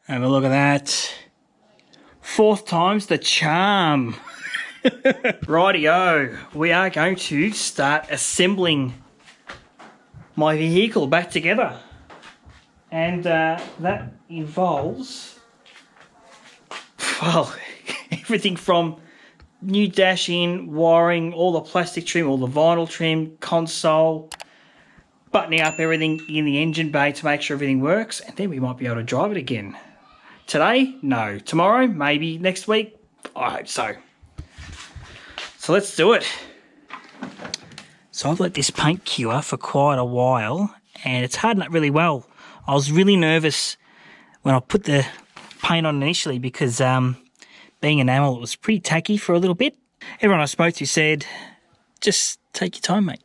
Have a look at that. 4th time's the charm. Rightio, we are going to start assembling my vehicle back together. And that involves, well, everything from new dash in, wiring, all the plastic trim, all the vinyl trim, console, buttoning up everything in the engine bay to make sure everything works, and then we might be able to drive it again. Today? No. Tomorrow? Maybe. Next week? I hope so. So let's do it. So I've let this paint cure for quite a while, and it's hardened up really well. I was really nervous when I put the paint on initially because being enamel, it was pretty tacky for a little bit. Everyone I spoke to said, just take your time, mate.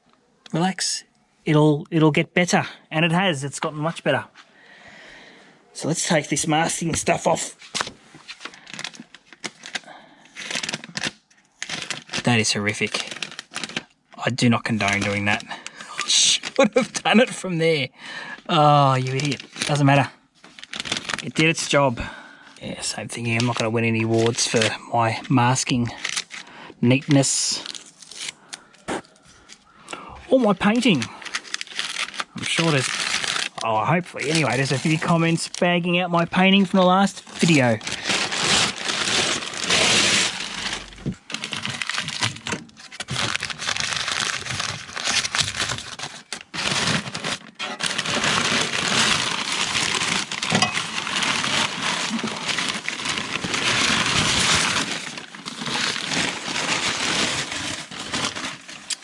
Relax. It'll get better, and it has. It's gotten much better. So let's take this masking stuff off. That is horrific. I do not condone doing that. I should have done it from there. Oh, you idiot. Doesn't matter. It did its job. Yeah, same thing here. I'm not going to win any awards for my masking neatness or my painting. I'm sure there's, oh, hopefully, anyway, there's a few comments bagging out my painting from the last video.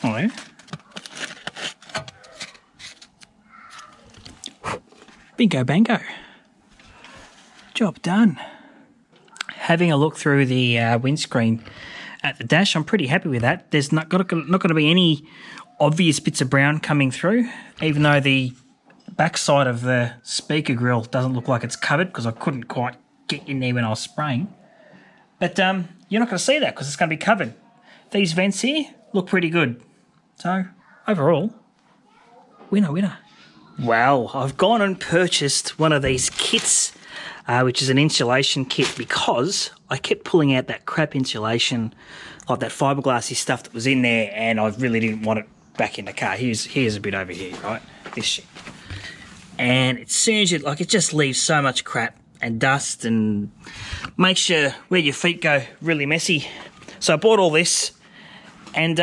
Hello. Bingo bango. Job done. Having a look through the windscreen at the dash, I'm pretty happy with that. There's not going to be any obvious bits of brown coming through, even though the backside of the speaker grill doesn't look like it's covered because I couldn't quite get in there when I was spraying. But you're not going to see that because it's going to be covered. These vents here look pretty good. So, overall, winner, winner. Wow, I've gone and purchased one of these kits, which is an insulation kit, because I kept pulling out that crap insulation, like that fiberglassy stuff that was in there, and I really didn't want it back in the car. Here's a bit over here, right? This shit. And as soon as it just leaves so much crap and dust and makes where your feet go really messy. So I bought all this, and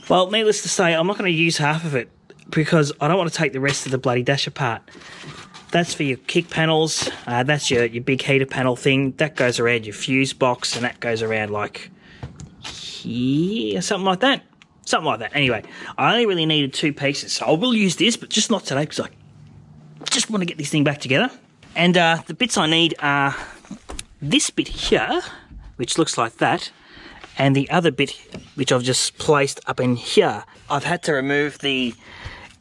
well, needless to say, I'm not going to use half of it because I don't want to take the rest of the bloody dash apart. That's for your kick panels. That's your big heater panel thing. That goes around your fuse box, and that goes around like here, something like that. Something like that. Anyway, I only really needed 2 pieces, so I will use this, but just not today because I just want to get this thing back together. And the bits I need are this bit here, which looks like that, and the other bit, which I've just placed up in here. I've had to remove the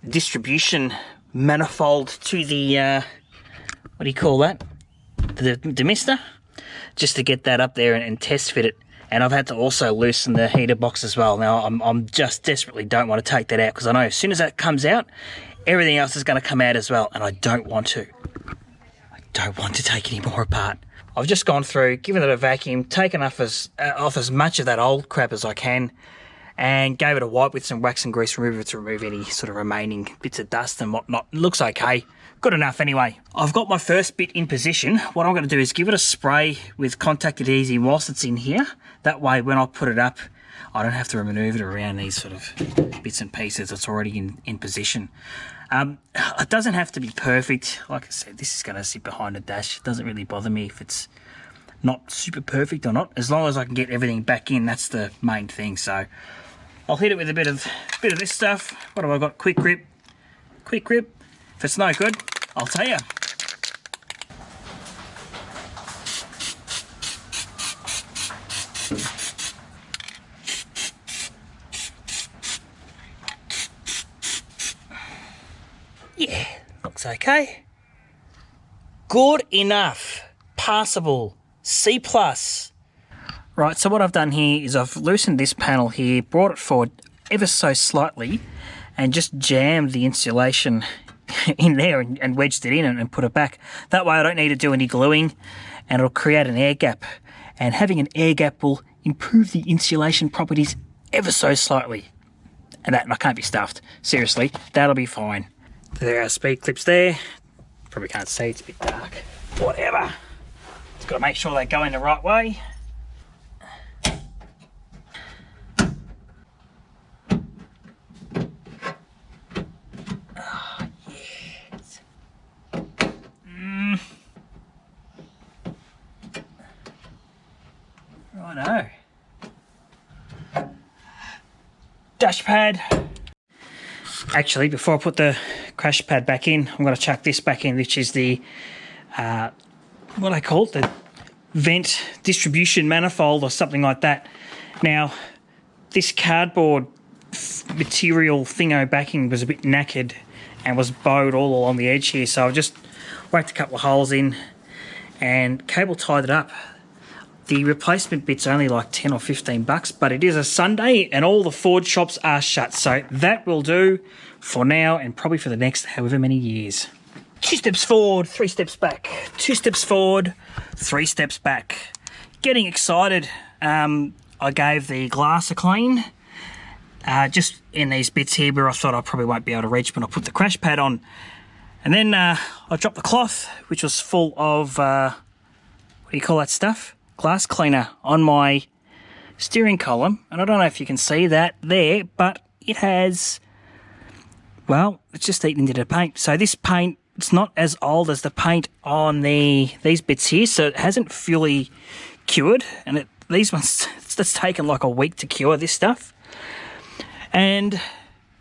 distribution manifold to the, what do you call that? The demister, just to get that up there and test fit it. And I've had to also loosen the heater box as well. Now, I'm just desperately don't want to take that out because I know as soon as that comes out, everything else is going to come out as well, and I don't want to. I don't want to take any more apart. I've just gone through, given it a vacuum, taken off as much of that old crap as I can, and gave it a wipe with some wax and grease remover to remove any sort of remaining bits of dust and whatnot. It looks okay. Good enough anyway. I've got my first bit in position. What I'm going to do is give it a spray with contact adhesive whilst it's in here. That way, when I put it up, I don't have to maneuver it around these sort of bits and pieces. It's already in position. It doesn't have to be perfect. Like I said, this is going to sit behind the dash. It doesn't really bother me if it's not super perfect or not. As long as I can get everything back in, that's the main thing. So I'll hit it with a bit of this stuff. What have I got? Quick grip. Quick grip. If it's no good, I'll tell you. Yeah, looks okay. Good enough. Passable. C+. Right, so what I've done here is I've loosened this panel here, brought it forward ever so slightly, and just jammed the insulation in there and wedged it in and put it back. That way I don't need to do any gluing, and it'll create an air gap. And having an air gap will improve the insulation properties ever so slightly. And I can't be stuffed. Seriously, that'll be fine. There are our speed clips there. Probably can't see, it's a bit dark. Whatever. Just got to make sure they go in the right way. Oh, yes. Righto. Dash pad. Actually, before I put the crash pad back in, I'm going to chuck this back in, which is the what I call it, the vent distribution manifold or something like that. Now, this cardboard material thingo backing was a bit knackered and was bowed all along the edge here, so I've just whacked a couple of holes in and cable tied it up. The replacement bit's only like 10 or 15 bucks, but it is a Sunday and all the Ford shops are shut, so that will do for now and probably for the next however many years. 2 steps forward, 3 steps back. 2 steps forward, 3 steps back. Getting excited. I gave the glass a clean. Just in these bits here where I thought I probably won't be able to reach when I put the crash pad on. And then I dropped the cloth, which was full of, what do you call that stuff? Glass cleaner on my steering column. And I don't know if you can see that there, but it has, well, it's just eaten into the paint. So this paint, it's not as old as the paint on these bits here, so it hasn't fully cured. And these ones, it's taken like a week to cure this stuff. And,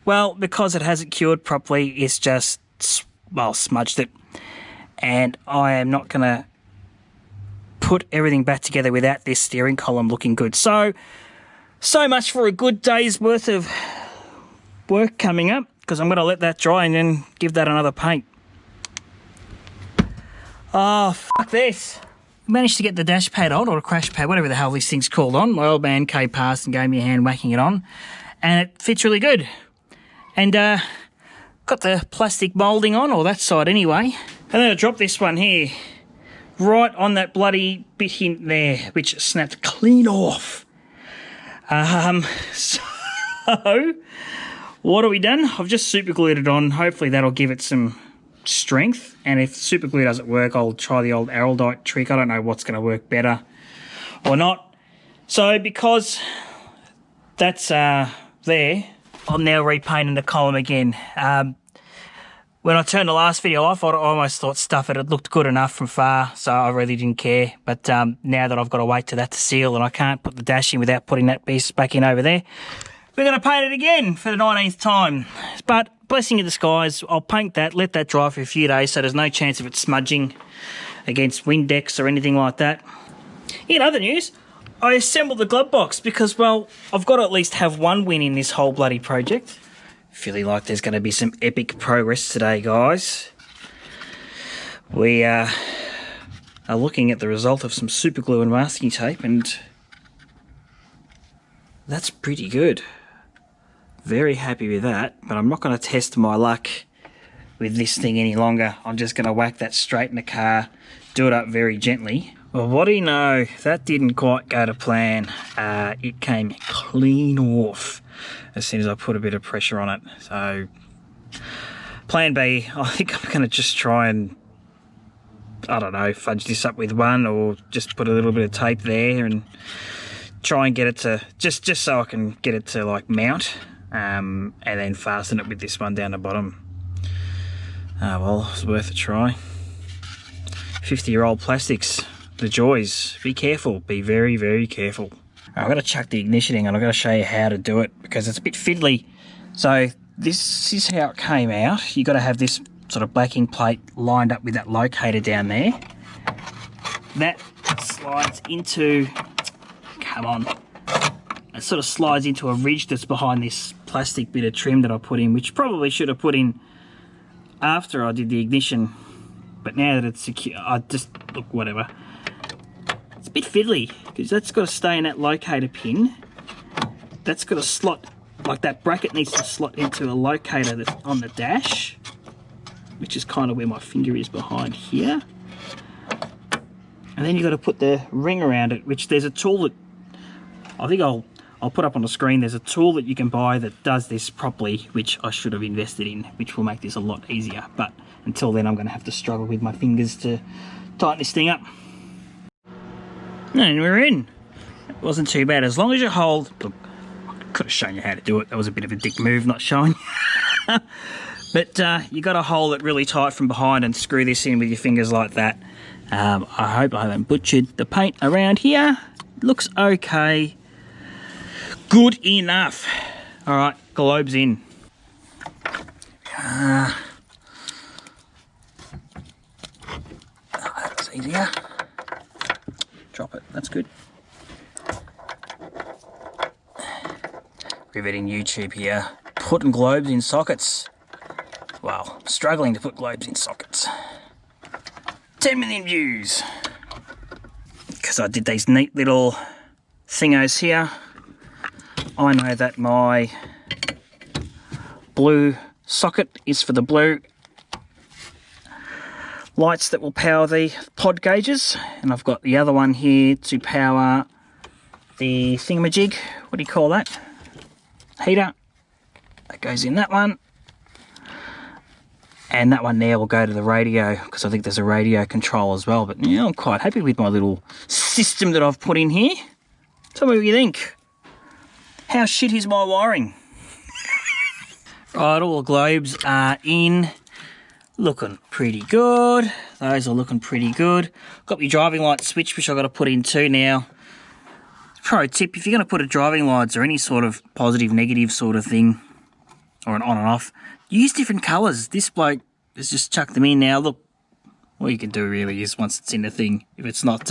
well, because it hasn't cured properly, it's just, well, smudged it. And I am not going to put everything back together without this steering column looking good. So much for a good day's worth of work coming up, because I'm going to let that dry and then give that another paint. Oh, fuck this. Managed to get the dash pad on, or a crash pad, whatever the hell this thing's called on. My old man came past and gave me a hand whacking it on, and it fits really good. And got the plastic moulding on, or that side anyway. And then I dropped this one here, right on that bloody bit in there, which snapped clean off. So, what have we done? I've just super glued it on. Hopefully that'll give it some strength. And if super glue doesn't work, I'll try the old Araldite trick. I don't know what's going to work better or not. So because that's there, I'm now repainting the column again. When I turned the last video off, I almost thought stuff it looked good enough from far, so I really didn't care. But now that I've got to wait till that to seal and I can't put the dash in without putting that piece back in over there, we're going to paint it again for the 19th time. But blessing in disguise, I'll paint that, let that dry for a few days so there's no chance of it smudging against Windex or anything like that. In other news, I assembled the glove box because, well, I've got to at least have one win in this whole bloody project. Feeling like there's going to be some epic progress today, guys. We are looking at the result of some super glue and masking tape, and that's pretty good. Very happy with that, but I'm not going to test my luck with this thing any longer. I'm just going to whack that straight in the car, do it up very gently. Well, what do you know? That didn't quite go to plan. It came clean off as soon as I put a bit of pressure on it. So, plan B, I think I'm going to just try and, I don't know, fudge this up with one, or just put a little bit of tape there and try and get it to, just so I can get it to like mount, and then fasten it with this one down the bottom. Well, it's worth a try. 50-year-old plastics, the joys. Be careful, be very, very careful. I'm going to chuck the ignition in and I'm going to show you how to do it because it's a bit fiddly. So this is how it came out. You've got to have this sort of backing plate lined up with that locator down there. That slides into, come on, it sort of slides into a ridge that's behind this plastic bit of trim that I put in, which probably should have put in after I did the ignition. But now that it's secure, I just, look, whatever. It's a bit fiddly because that's got to stay in that locator pin. That's got to slot, like that bracket needs to slot into a locator that's on the dash. which is kind of where my finger is behind here. And then you've got to put the ring around it, which there's a tool that I think I'll put up on the screen. There's a tool that you can buy that does this properly, which I should have invested in, which will make this a lot easier. But until then, I'm going to have to struggle with my fingers to tighten this thing up. And we're in. It wasn't too bad. As long as you hold... Look, I could have shown you how to do it. That was a bit of a dick move, not showing. But you got to hold it really tight from behind and screw this in with your fingers like that. I hope I haven't butchered the paint around here. Looks okay. Good enough. All right, globes in. That was easier. Drop it, that's good. Riveting YouTube here. Putting globes in sockets. Well, struggling to put globes in sockets. 10 million views. Because I did these neat little thingos here. I know that my blue socket is for the blue lights that will power the pod gauges, and I've got the other one here to power the thingamajig. What do you call that? Heater. That goes in that one. And that one there will go to the radio, because I think there's a radio control as well. But yeah, I'm quite happy with my little system that I've put in here. Tell me what you think. How shit is my wiring? Right, all the globes are in. Looking pretty good. Those are looking pretty good. Got my driving light switch, which I've got to put in too now. Pro tip, if you're going to put a driving lights or any sort of positive, negative sort of thing, or an on and off, use different colours. This bloke has just chucked them in now. Look, what you can do really is once it's in the thing, if it's not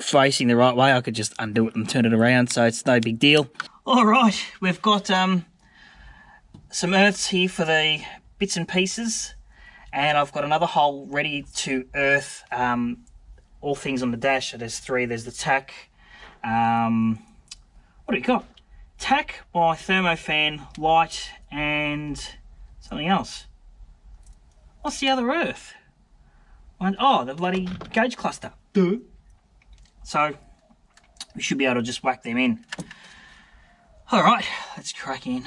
facing the right way, I could just undo it and turn it around, so it's no big deal. All right, we've got some earths here for the bits and pieces, and I've got another hole ready to earth all things on the dash. So there's three. There's the tack. What do we got? Tack, my thermofan, light, and something else. What's the other earth? Oh, the bloody gauge cluster. Duh. So we should be able to just whack them in. All right, let's crack in.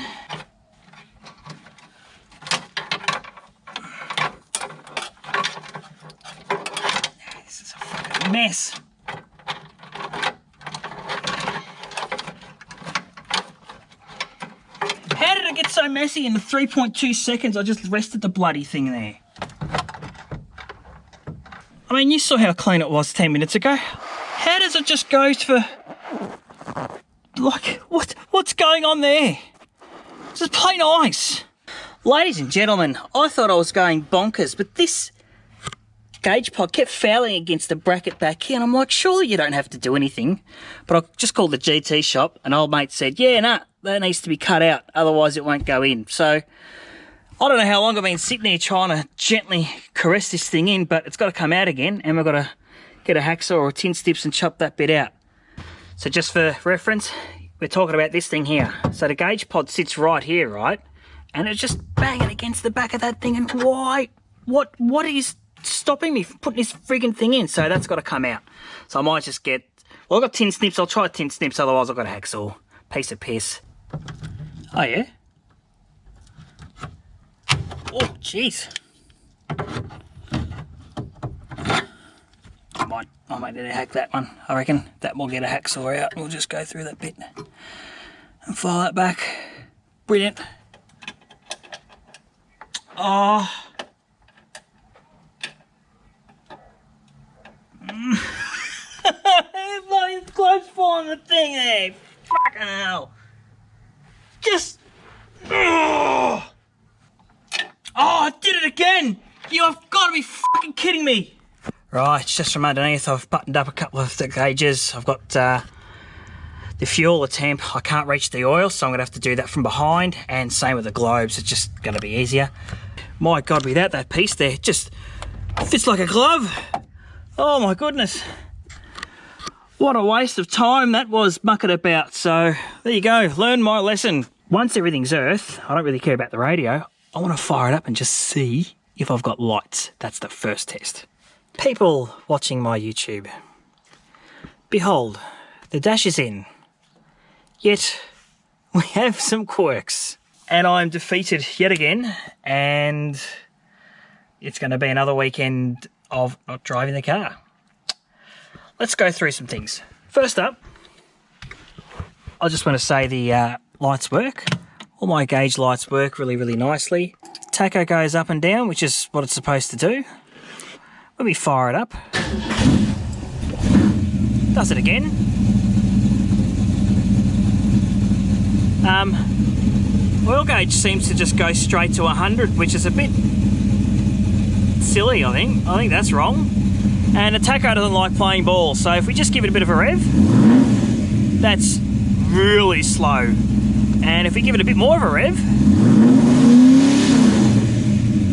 This is a fucking mess. How did it get so messy in the 3.2 seconds I just rested the bloody thing there? I mean, you saw how clean it was 10 minutes ago. How does it just go for... Like, what's going on there? This is plain ice. Ladies and gentlemen, I thought I was going bonkers, but this gauge pod kept fouling against the bracket back here, and I'm like, surely you don't have to do anything. But I just called the GT shop, and old mate said, yeah, nah, that needs to be cut out, otherwise it won't go in. So I don't know how long I've been sitting there trying to gently caress this thing in, but it's got to come out again, and we've got to get a hacksaw or tin snips and chop that bit out. So just for reference, we're talking about this thing here. So the gauge pod sits right here, right? And it's just banging against the back of that thing, and why? What is stopping me from putting this friggin' thing in? So that's got to come out. So I might just get... Well, I've got tin snips. I'll try tin snips, otherwise I've got a hacksaw. Piece of piss. Oh, yeah? Oh, jeez. I might need to hack that one. I reckon that will get a hacksaw out. We'll just go through that bit and file that back. Brilliant. Oh. Bloody close on the thing there. Fucking hell. Just. Oh, I did it again. You have got to be fucking kidding me. Right, just from underneath, I've buttoned up a couple of the gauges. I've got the fuel, the temp. I can't reach the oil, so I'm going to have to do that from behind. And same with the globes. It's just going to be easier. My God, without that piece there, it just fits like a glove. Oh, my goodness. What a waste of time that was mucking about. So, there you go. Learn my lesson. Once everything's earth, I don't really care about the radio. I want to fire it up and just see if I've got lights. That's the first test. People watching my YouTube, behold, the dash is in, yet we have some quirks. And I'm defeated yet again, and it's going to be another weekend of not driving the car. Let's go through some things. First up, I just want to say the lights work. All my gauge lights work really, really nicely. Tacho goes up and down, which is what it's supposed to do. When we fire it up, does it again. Oil gauge seems to just go straight to 100, which is a bit silly, I think. I think that's wrong. And the tacho doesn't like playing ball, so if we just give it a bit of a rev, that's really slow. And if we give it a bit more of a rev,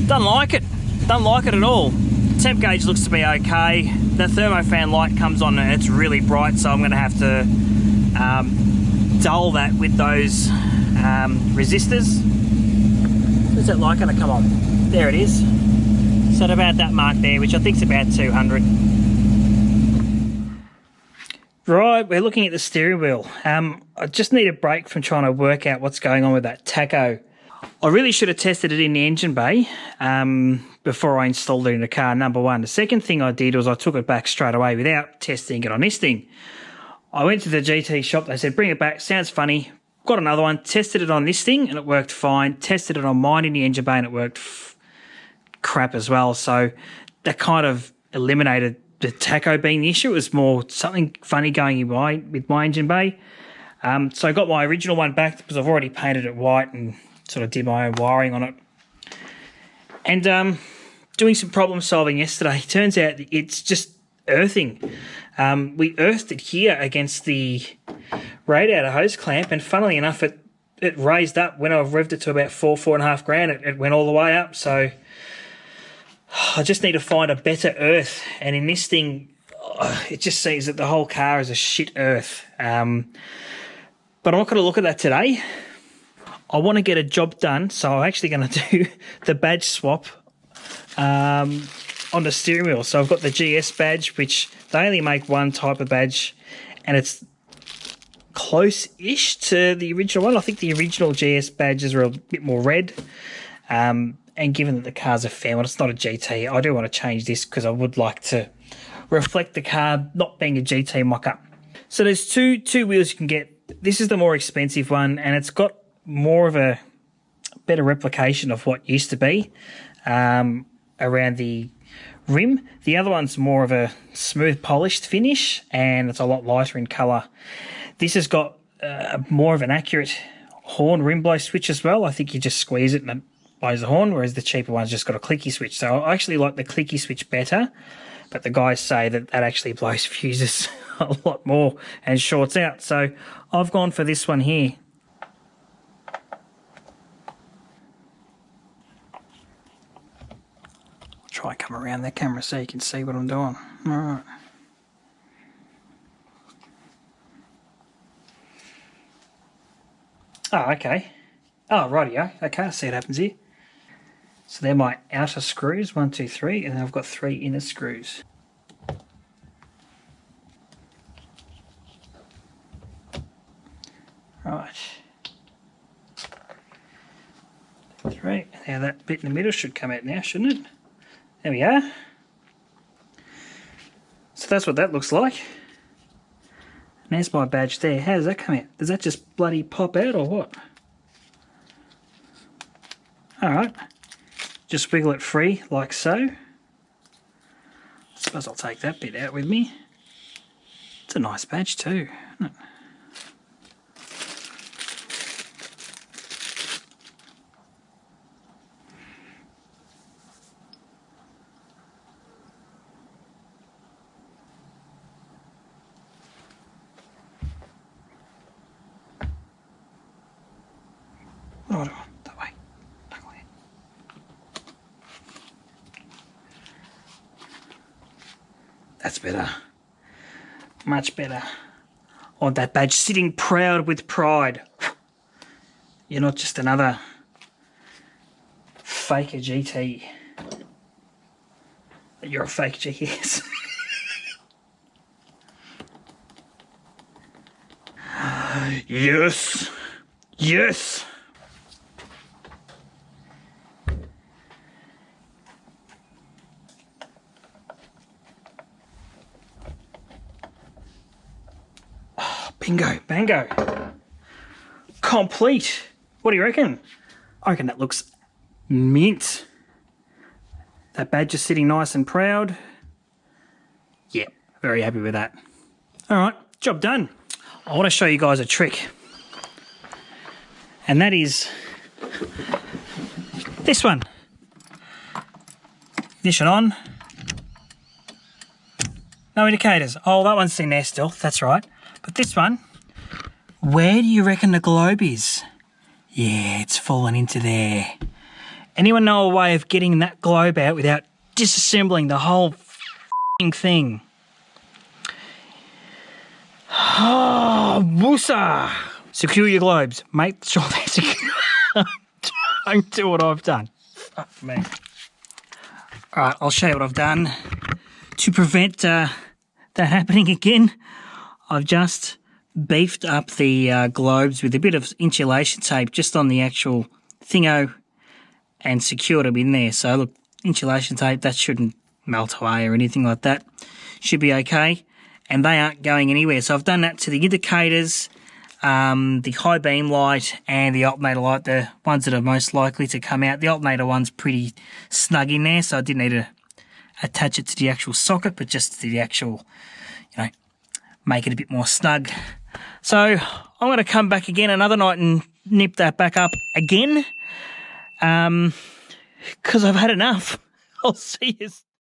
doesn't like it. Doesn't like it at all. Temp gauge looks to be okay. The thermofan light comes on and it's really bright, so I'm going to have to dull that with those resistors. Where's that light going to come on? There it is. So at about that mark there, which I think is about 200. Right, we're looking at the steering wheel. I just need a break from trying to work out what's going on with that tacho. I really should have tested it in the engine bay before I installed it in the car, number one. The second thing I did was I took it back straight away without testing it on this thing. I went to the GT shop, they said, bring it back, sounds funny. Got another one, tested it on this thing and it worked fine. Tested it on mine in the engine bay and it worked crap as well. So that kind of eliminated the tacho being the issue. It was more something funny going with my engine bay. So I got my original one back because I've already painted it white and sort of did my own wiring on it. And doing some problem solving yesterday, turns out it's just earthing. We earthed it here against the radiator hose clamp, and funnily enough, it raised up when I revved it to about 4.5 grand. It went all the way up, so I just need to find a better earth. And in this thing, it just seems that the whole car is a shit earth. But I'm not going to look at that today. I want to get a job done, so I'm actually going to do the badge swap on the steering wheel. So I've got the GS badge, which they only make one type of badge, and it's close-ish to the original one. I think the original GS badges are a bit more red. And given that the car's a Fairmont, it's not a GT, I do want to change this because I would like to reflect the car not being a GT mock-up. So there's two wheels you can get. This is the more expensive one, and it's got more of a better replication of what used to be around the rim. The other one's more of a smooth polished finish, and it's a lot lighter in colour. This has got more of an accurate horn rim blow switch as well. I think you just squeeze it and it blows the horn, whereas the cheaper one's just got a clicky switch. So I actually like the clicky switch better, but the guys say that actually blows fuses a lot more and shorts out. So I've gone for this one here. Try and come around that camera so you can see what I'm doing. All right. Oh, okay. Oh, rightio. Okay, I see what happens here. So they're my outer screws, 1, 2, 3, and then I've got 3 inner screws. Right. 3. Now that bit in the middle should come out now, shouldn't it? There we are. So that's what that looks like. And there's my badge there. How does that come out? Does that just bloody pop out or what? Alright. Just wiggle it free like so. I suppose I'll take that bit out with me. It's a nice badge too, isn't it? What do I want? That way. That way. That's better. Much better. I want that badge sitting proud with pride. You're not just another faker GT. you're a fake GS. Yes. Yes. Oh, bingo, bango. Complete. What do you reckon? I reckon that looks mint. That badge is sitting nice and proud. Yeah, very happy with that. All right, job done. I want to show you guys a trick. And that is this one. Ignition on. No indicators. Oh, that one's in there still. That's right. But this one, where do you reckon the globe is? Yeah, it's fallen into there. Anyone know a way of getting that globe out without disassembling the whole thing? Oh, woosa! Secure your globes. Make sure they're secure. Don't do what I've done. Fuck me. Alright, I'll show you what I've done. To prevent that happening again, I've just beefed up the globes with a bit of insulation tape just on the actual thingo and secured them in there. So look, insulation tape, that shouldn't melt away or anything like that. Should be okay. And they aren't going anywhere. So I've done that to the indicators, the high beam light and the alternator light, the ones that are most likely to come out. The alternator one's pretty snug in there, so I didn't need to attach it to the actual socket, but just to the actual, you know, make it a bit more snug. So I'm going to come back again another night and nip that back up again, because I've had enough. I'll see you.